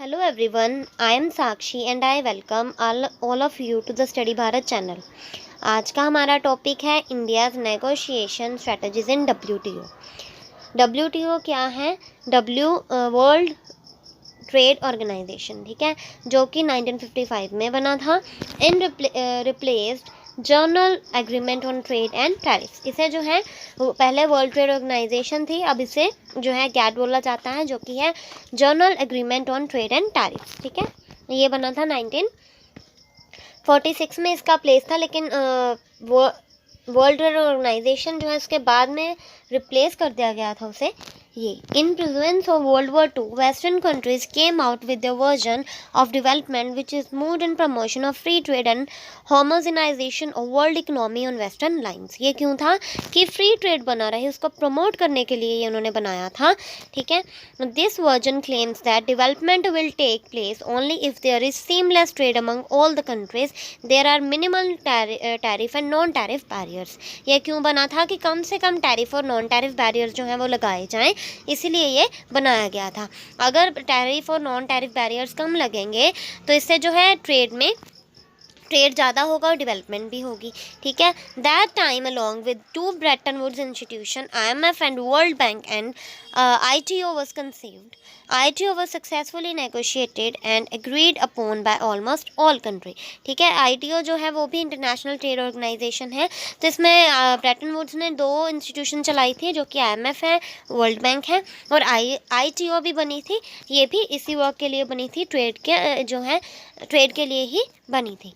Hello everyone, I am Sakshi and I welcome all of you to the Study Bharat channel. आज का हमारा topic है India's negotiation strategies इन WTO. WTO क्या है? World trade organisation, ठीक है, जो कि 1955 में बना था। In replaced general agreement on trade and tariffs. इसे जो है पहले वर्ल्ड ट्रेड ऑर्गेनाइजेशन थी, अब इसे जो है गैट बोला जाता है, जो कि है journal agreement on trade and tariffs, ठीक है। ये बना था 1946 में इसका प्लेस था, लेकिन वर्ल्ड ट्रेड ऑर्गेनाइजेशन जो है उसके बाद में रिप्लेस कर दिया गया था उसे। ये in presence of world war two western countries came out with the version of development which is moved in promotion of free trade and homogenisation of world economy on western lines. ये क्यों था? कि free trade बना रहे, उसको promote करने के लिए ये उन्होंने बनाया था, ठीक है। This version claims that development will take place only if there is seamless trade among all the countries, there are minimal tariff and non tariff barriers. ये क्यों बना था? कि कम से कम टैरिफ और नॉन टैरिफ बैरियर्स जो हैं वो लगाए जाएं, इसीलिए ये बनाया गया था। अगर टैरिफ और नॉन टैरिफ बैरियर्स कम लगेंगे तो इससे जो है ट्रेड ज़्यादा होगा और डेवलपमेंट भी होगी, ठीक है। That time along with two Bretton Woods institution IMF and World Bank and ITO was conceived. ITO was successfully negotiated and agreed upon by almost all country, ठीक है। ITO जो है वो भी इंटरनेशनल ट्रेड ऑर्गेनाइजेशन है, तो इसमें Bretton Woods ने 2 इंस्टीट्यूशन चलाई थी, जो कि IMF है, वर्ल्ड बैंक है, और ITO भी बनी थी। ये भी इसी वर्क के लिए बनी थी, ट्रेड के लिए ही बनी थी।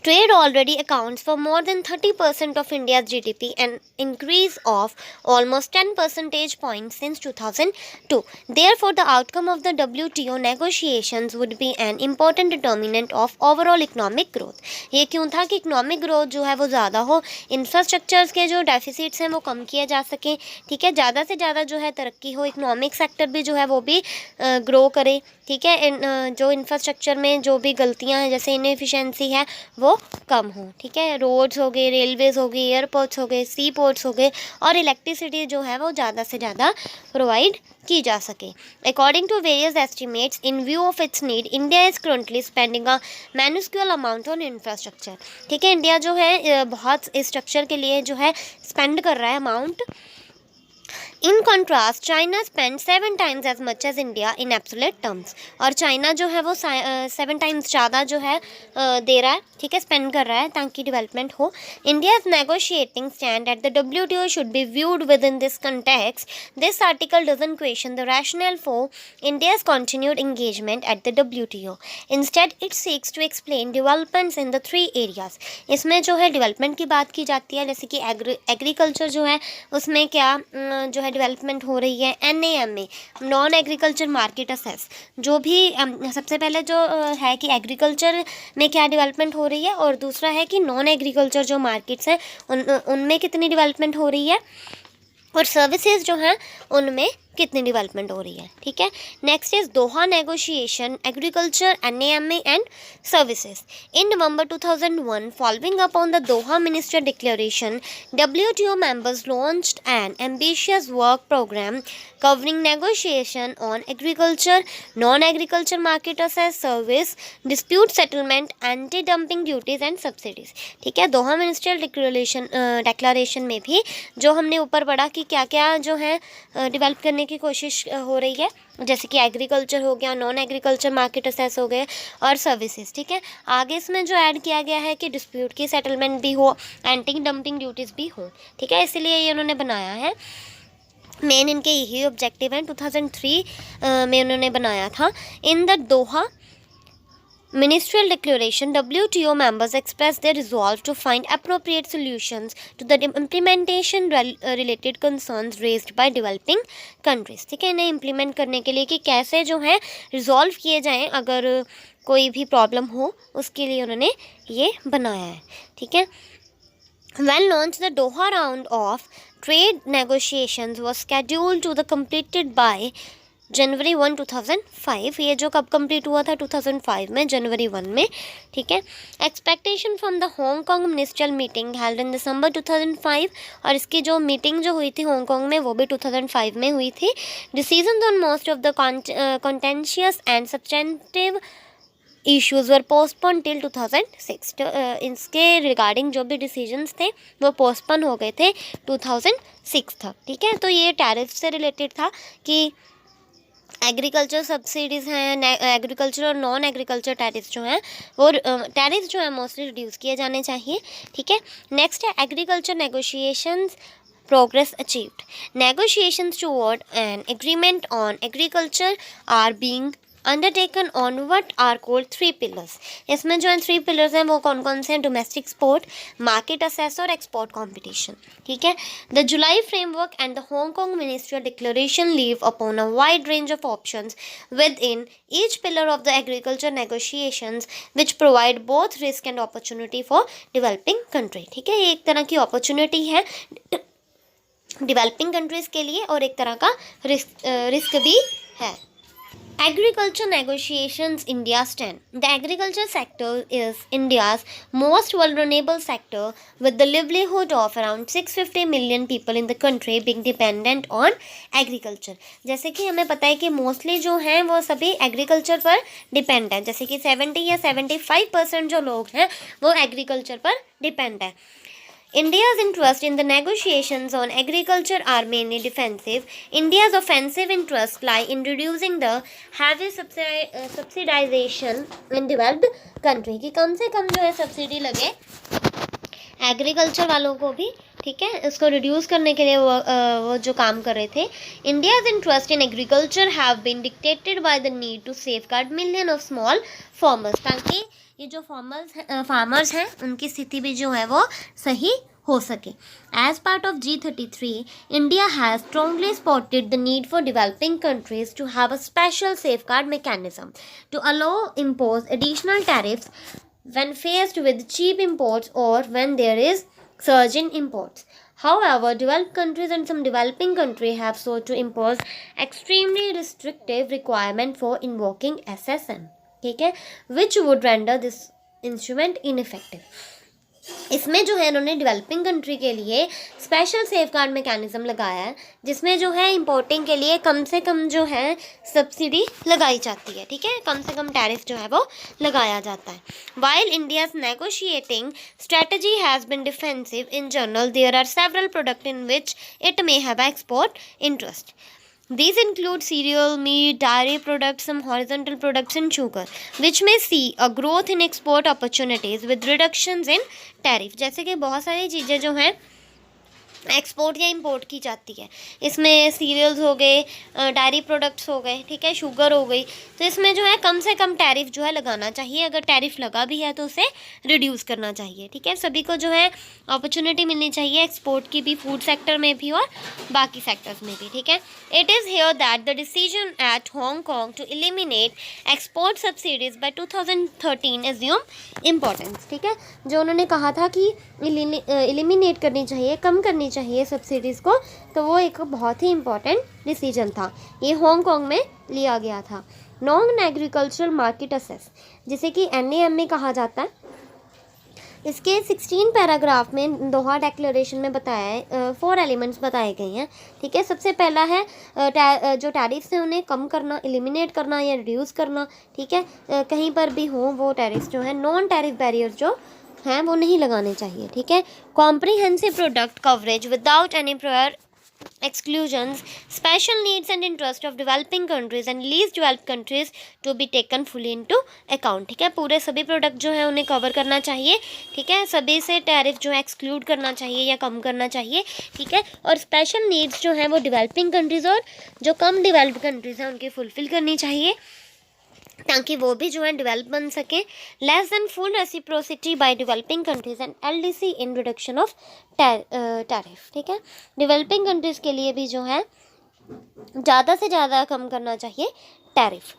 Trade already accounts for more than 30% of India's GDP, an increase of almost 10 percentage points since 2002. Therefore, the outcome of the WTO negotiations would be an important determinant of overall economic growth. ये क्यों था? कि economic growth जो है वो ज़्यादा हो, infrastructures के जो डेफिसिट्स हैं वो कम किए जा सकें, ठीक है, ज़्यादा से ज़्यादा जो है तरक्की हो, इकोनॉमिक सेक्टर भी जो है वो भी ग्रो करे, ठीक है। जो इंफ्रास्ट्रक्चर में जो भी गलतियाँ हैं, जैसे इनएफिशिएंसी है, वो कम हो, ठीक है। रोड्स हो गए, रेलवेज़ हो गए, एयरपोर्ट्स हो गए, सी पोर्ट्स हो गए, और इलेक्ट्रिसिटी जो है वो ज़्यादा से ज़्यादा प्रोवाइड की जा सके। According to various estimates, in view of its need, India is currently spending a minuscule amount on infrastructure, ठीक है। इंडिया जो है बहुत स्ट्रक्चर के लिए जो है स्पेंड कर रहा है amount. In contrast China spend 7 times as much as India in absolute terms, और चाइना जो है वो 7 times ज़्यादा जो है दे रहा है, ठीक है, स्पेंड कर रहा है ताकि डेवलपमेंट हो। India's negotiating stand at the WTO should be viewed within this context. This article doesn't question the rational for India's continued engagement at the WTO। Instead it seeks to explain developments in the 3 areas। इसमें जो है development की बात की जाती है, जैसे कि एग्रीकल्चर जो है उसमें क्या जो है डेवलपमेंट हो रही है। NAMA, non agriculture market assess, जो भी सबसे पहले जो है कि एग्रीकल्चर में क्या डेवलपमेंट हो रही है, और दूसरा है कि नॉन एग्रीकल्चर जो मार्केट्स हैं उनमें कितनी डेवलपमेंट हो रही है, और सर्विसेज जो हैं उनमें कितनी डेवलपमेंट हो रही है, ठीक है। Next is Doha negotiation, agriculture, NAMA and services. In November 2001, following up on the Doha minister declaration, WTO members launched an ambitious work program covering negotiation on agriculture, non-agriculture market access, service, dispute settlement, anti-dumping duties and subsidies, ठीक है। दोहा minister declaration में भी जो हमने ऊपर पढ़ा कि क्या क्या जो है डेवलप करने की कोशिश हो रही है, जैसे कि एग्रीकल्चर हो गया, नॉन एग्रीकल्चर मार्केट असेस हो गए, और सर्विसेज, ठीक है। आगे इसमें जो ऐड किया गया है कि डिस्प्यूट की सेटलमेंट भी हो, एंटी डंपिंग ड्यूटीज़ भी हो, ठीक है, इसीलिए ये उन्होंने बनाया है। मेन इनके यही ऑब्जेक्टिव हैं, 2003 में उन्होंने बनाया था। In the Doha Ministerial Declaration, WTO members expressed their resolve to find appropriate solutions to the implementation related concerns raised by developing countries, ठीक है। इन्हें इम्प्लीमेंट करने के लिए कि कैसे जो है रिजॉल्व किए जाएं अगर कोई भी प्रॉब्लम हो, उसके लिए उन्होंने ये बनाया है, ठीक है। When launched, the Doha round of trade negotiations was scheduled to the completed by जनवरी 1 2005, ये जो कब कंप्लीट हुआ था 2005 में, जनवरी 1 में, ठीक है। Expectation from the Hong Kong ministerial meeting held in December 2005, और इसकी जो मीटिंग जो हुई थी हांगकांग में वो भी 2005 में हुई थी। Decisions on most of the contentious and substantive issues were postpone till 2006। इसके रिगार्डिंग जो भी डिसीजंस थे वो पोस्टपोन हो गए थे 2006 तक, ठीक है। तो ये टैरिफ से रिलेटेड था कि एग्रीकल्चर सब्सिडीज़ हैं, एग्रीकल्चर और नॉन एग्रीकल्चर टैरिफ्स जो हैं वो टैरिफ्स जो है मोस्टली रिड्यूस किए जाने चाहिए, ठीक है। नेक्स्ट है agriculture negotiations progress achieved. Negotiations toward an agreement on agriculture are being undertaken on what are called three pillars. इसमें जो है थ्री पिलर्स हैं वो कौन कौन से हैं? डोमेस्टिक एक्सपोर्ट, मार्केट असेस और एक्सपोर्ट कंपटीशन, ठीक है। The July framework and the Hong Kong ministerial declaration leave upon a wide range of options with in each pillar of the agriculture negotiations which provide both risk and opportunity for developing country, ठीक है। ये एक तरह की opportunity है developing countries के लिए और एक तरह का रिस्क भी है। Agriculture negotiations India stand. The agriculture sector is India's most vulnerable sector, with the livelihood of around 650 million people in the country being dependent on agriculture. जैसे कि हमें पता है कि मोस्टली जो हैं वो सभी एग्रीकल्चर पर डिपेंड है, जैसे कि 70 या 75% जो लोग हैं वो एग्रीकल्चर पर डिपेंड है। India's interest in the negotiations on agriculture are mainly defensive. India's offensive interests lie in reducing the heavy subsidization in developed country, कि कम से कम जो है सब्सिडी लगे एग्रीकल्चर वालों को भी, ठीक है। इसको रिड्यूस करने के लिए वो जो काम कर रहे थे। India's interest in agriculture have been dictated by the need to safeguard million of small farmers, ताकि ये जो फार्मर्स हैं उनकी स्थिति भी जो है वो सही हो सके। As part of G33, India has strongly spotted the need for developing countries to have a special safeguard mechanism to allow impose additional tariffs when faced with cheap imports or when there is surge in imports. However, developed countries and some developing countries have sought to impose extremely restrictive requirement for invoking SSM, ठीक है, which would render this instrument ineffective. इसमें जो है इन्होंने developing country के लिए special safeguard mechanism लगाया है, जिसमें जो है इंपोर्टिंग के लिए कम से कम जो है सब्सिडी लगाई जाती है, ठीक है, कम से कम टैरिफ जो है वो लगाया जाता है। While India's negotiating strategy has been defensive in general, there are several product in which it may have export interest. These include cereal, meat, dairy products, some horizontal products and sugar, which may see a growth in export opportunities with reductions in tariff. जैसे कि बहुत सारी चीज़ें जो हैं export या import की जाती है, इसमें सीरियल्स हो गए, डायरी प्रोडक्ट्स हो गए, ठीक है, शुगर हो गई, तो इसमें जो है कम से कम टैरिफ जो है लगाना चाहिए। अगर टैरिफ लगा भी है तो उसे रिड्यूस करना चाहिए, ठीक है। सभी को जो है अपॉर्चुनिटी मिलनी चाहिए एक्सपोर्ट की भी, फूड सेक्टर में भी और बाकी सेक्टर्स में भी, ठीक है। It is here that the decision at Hong Kong to eliminate export subsidies by 2013 assume importance, ठीक है। जो उन्होंने कहा था कि एलिमिनेट करनी चाहिए, कम करनी चाहिए सब्सिडीज़ को, तो वो एक बहुत ही इम्पॉर्टेंट डिसीजन था, ये हांगकांग में लिया गया था। नॉन एग्रीकल्चरल मार्केट असेस, जिसे कि NAM कहा जाता है, इसके 16 पैराग्राफ में दोहा डिक्लेरेशन में बताया है, 4 एलिमेंट्स बताए गए हैं, ठीक है। सबसे पहला है जो टैरिफ्स हैं उन्हें कम करना, एलिमिनेट करना या रिड्यूस करना, ठीक है। कहीं पर भी हो वो टैरिफ्स जो है, नॉन टैरिफ बैरियर जो हैं वो नहीं लगाने चाहिए, ठीक है। Comprehensive product coverage without any prior exclusions, special needs and interest of developing countries and least developed countries to be taken fully into account, ठीक है। पूरे सभी प्रोडक्ट जो है उन्हें कवर करना चाहिए, ठीक है, सभी से टैरिफ जो है एक्सक्लूड करना चाहिए या कम करना चाहिए, ठीक है। और स्पेशल नीड्स जो है वो डेवलपिंग कंट्रीज़ और जो कम डेवलप्ड कंट्रीज़ हैं उनकी फुलफ़िल करनी चाहिए, ताकि वो भी जो है डेवलप बन सकें। Less than full reciprocity by developing countries and LDC in reduction of tariff, ठीक है। डेवलपिंग कंट्रीज़ के लिए भी जो है ज़्यादा से ज़्यादा कम करना चाहिए tariff.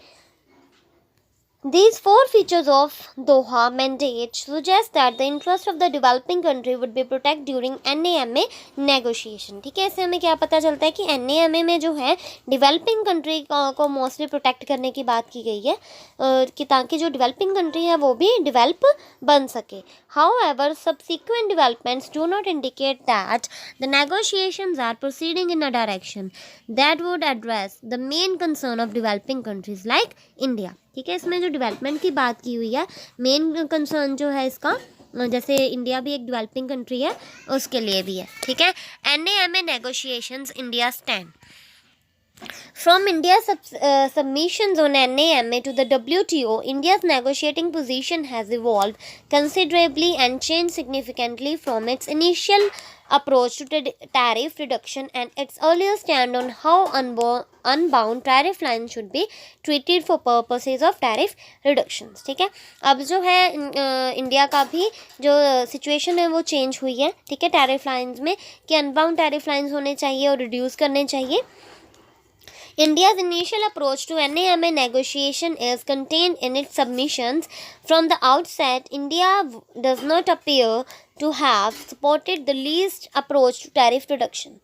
These four features of Doha mandate suggest that the interest of the developing country would be protected during NAMA negotiation. ठीक है, इससे हमें क्या पता चलता है कि NAMA में जो है डेवलपिंग कंट्री को मोस्टली प्रोटेक्ट करने की बात की गई है कि ताकि जो डेवलपिंग कंट्री है वो भी डेवलप बन सके. However, subsequent developments do not indicate that the negotiations are proceeding in a direction that would address the main concern of developing countries like India. ठीक है, इसमें जो डेवलपमेंट की बात की हुई है, मेन कंसर्न जो है इसका, जैसे इंडिया भी एक डेवलपिंग कंट्री है उसके लिए भी है. ठीक है, NAMA negotiations India stand. From India's submissions on NAMA to the WTO, India's negotiating position has evolved considerably and changed significantly from its initial approach to tariff reduction and its earlier stand on how unbound tariff lines should be treated for purposes of tariff reductions. ठीक है, अब जो है India का भी जो situation है वो चेंज हुई है. ठीक है, टैरिफ लाइंस में कि अनबाउंड टैरिफ लाइंस होने चाहिए और रिड्यूस करने चाहिए. India's initial approach to NAMA negotiation is contained in its submissions. From the outset, India does not appear to have supported the least approach to tariff reduction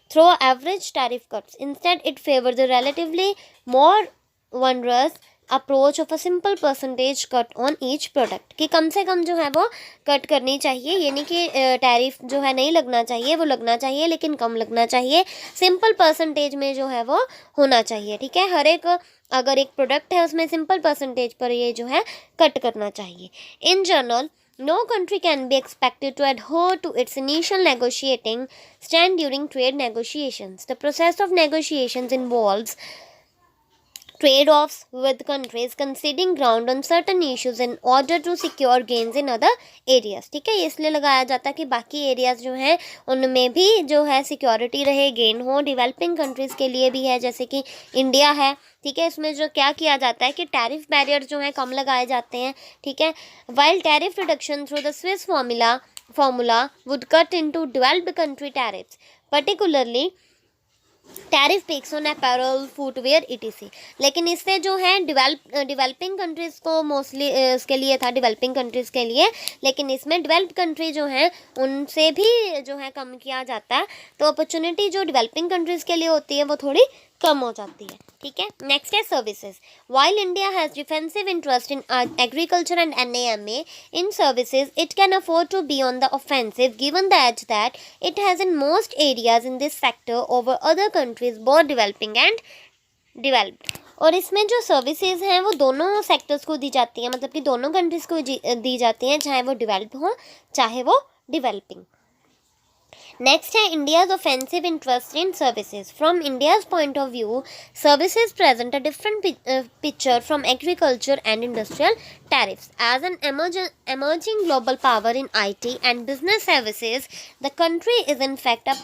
through average tariff cuts. Instead, it favored the relatively more onerous approach of a simple percentage cut on each product, कि कम से कम जो है वो cut करनी चाहिए. ये नहीं कि टैरिफ जो है नहीं लगना चाहिए, वो लगना चाहिए लेकिन कम लगना चाहिए. सिंपल परसेंटेज में जो है वो होना चाहिए. ठीक है, हर एक अगर एक प्रोडक्ट है उसमें सिंपल परसेंटेज पर ये जो है कट करना चाहिए. In general, no country can be expected to adhere to its initial negotiating stand during trade negotiations. The process of negotiations involves trade-offs with countries conceding ground on certain issues in order to secure gains in other areas. ठीक है, इसलिए लगाया जाता है कि बाकी areas जो हैं उनमें भी जो है सिक्योरिटी रहे, गेन हो. डेवलपिंग कंट्रीज़ के लिए भी है, जैसे कि इंडिया है. ठीक है, इसमें जो क्या किया जाता है कि टैरिफ बैरियर जो है कम लगाए जाते हैं. ठीक है, while tariff reduction through the Swiss formula would cut into developed country tariffs, particularly tariff peaks on apparel, footwear etc. लेकिन इससे जो है डेवलपिंग कंट्रीज़ को मोस्टली उसके लिए था, डेवलपिंग कंट्रीज़ के लिए. लेकिन इसमें डेवलप्ड कंट्री जो हैं उनसे भी जो है कम किया जाता है. तो अपॉर्चुनिटी जो डेवलपिंग कंट्रीज़ के लिए होती है वो थोड़ी कम हो जाती है. ठीक है, नेक्स्ट है services. While India has defensive interest in agriculture and NAMA in services, it can afford to be on the offensive given the edge that it has in most areas in this sector over other countries both developing and developed. और इसमें जो services हैं वो दोनों sectors को दी जाती हैं, मतलब कि दोनों कंट्रीज़ को दी जाती हैं, चाहे वो डेवलप्ड हो चाहे वो डेवलपिंग. Next है India's offensive interest in services. From India's point of view, services present a different picture from agriculture and industrial tariffs. As an emerging global power in IT and business services, the country is in fact a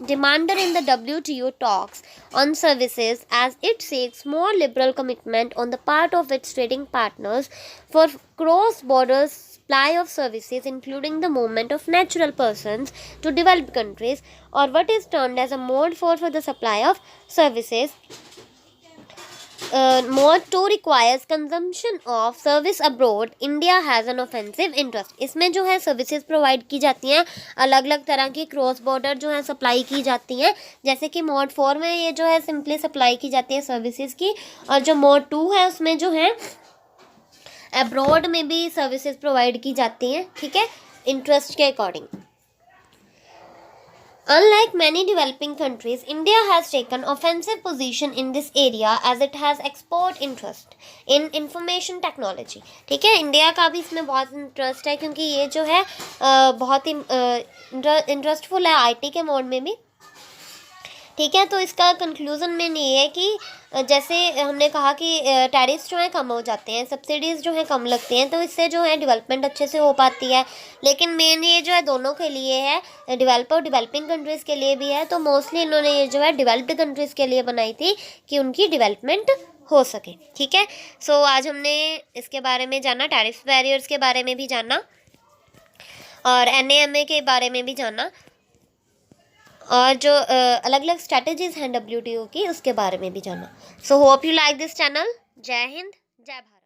demander in the WTO talks on services as it seeks more liberal commitment on the part of its trading partners for cross-border supply of services, including the movement of natural persons to developed countries, or what is termed as a mode for the supply of services. Mode 2 requires consumption of service abroad. India has an offensive interest. इसमें जो है services provide की जाती हैं, अलग अलग तरह की क्रॉस बॉर्डर जो है सप्लाई की जाती हैं. जैसे कि मोड 4 में ये जो है सिंपली सप्लाई की जाती है सर्विसेज की, और जो मोड 2 है उसमें जो है अब्रॉड में भी सर्विसेज प्रोवाइड की जाती हैं. ठीक है, इंटरेस्ट के according. Unlike many developing countries, India has taken offensive position in this area as it has export interest in information technology. ठीक है, इंडिया का भी इसमें बहुत इंटरेस्ट है क्योंकि ये जो है बहुत ही इंटरेस्टफुल है आईटी के मोड में भी. ठीक है, तो इसका कंक्लूजन में ये है कि जैसे हमने कहा कि टैरिफ्स जो हैं कम हो जाते हैं, सब्सिडीज़ जो हैं कम लगती हैं, तो इससे जो है डेवलपमेंट अच्छे से हो पाती है. लेकिन मेन ये जो है दोनों के लिए है, डेवलपर और डेवलपिंग कंट्रीज़ के लिए भी है. तो मोस्टली इन्होंने ये जो है डेवलप्ड कंट्रीज़ के लिए बनाई थी कि उनकी डेवलपमेंट हो सके. ठीक है, सो आज हमने इसके बारे में जाना, टैरिफ बैरियर्स के बारे में भी जाना और NAMA के बारे में भी जाना, और जो अलग अलग स्ट्रैटेजीज हैं WTO की उसके बारे में भी जाना. So hope you like this channel. जय हिंद, जय भारत.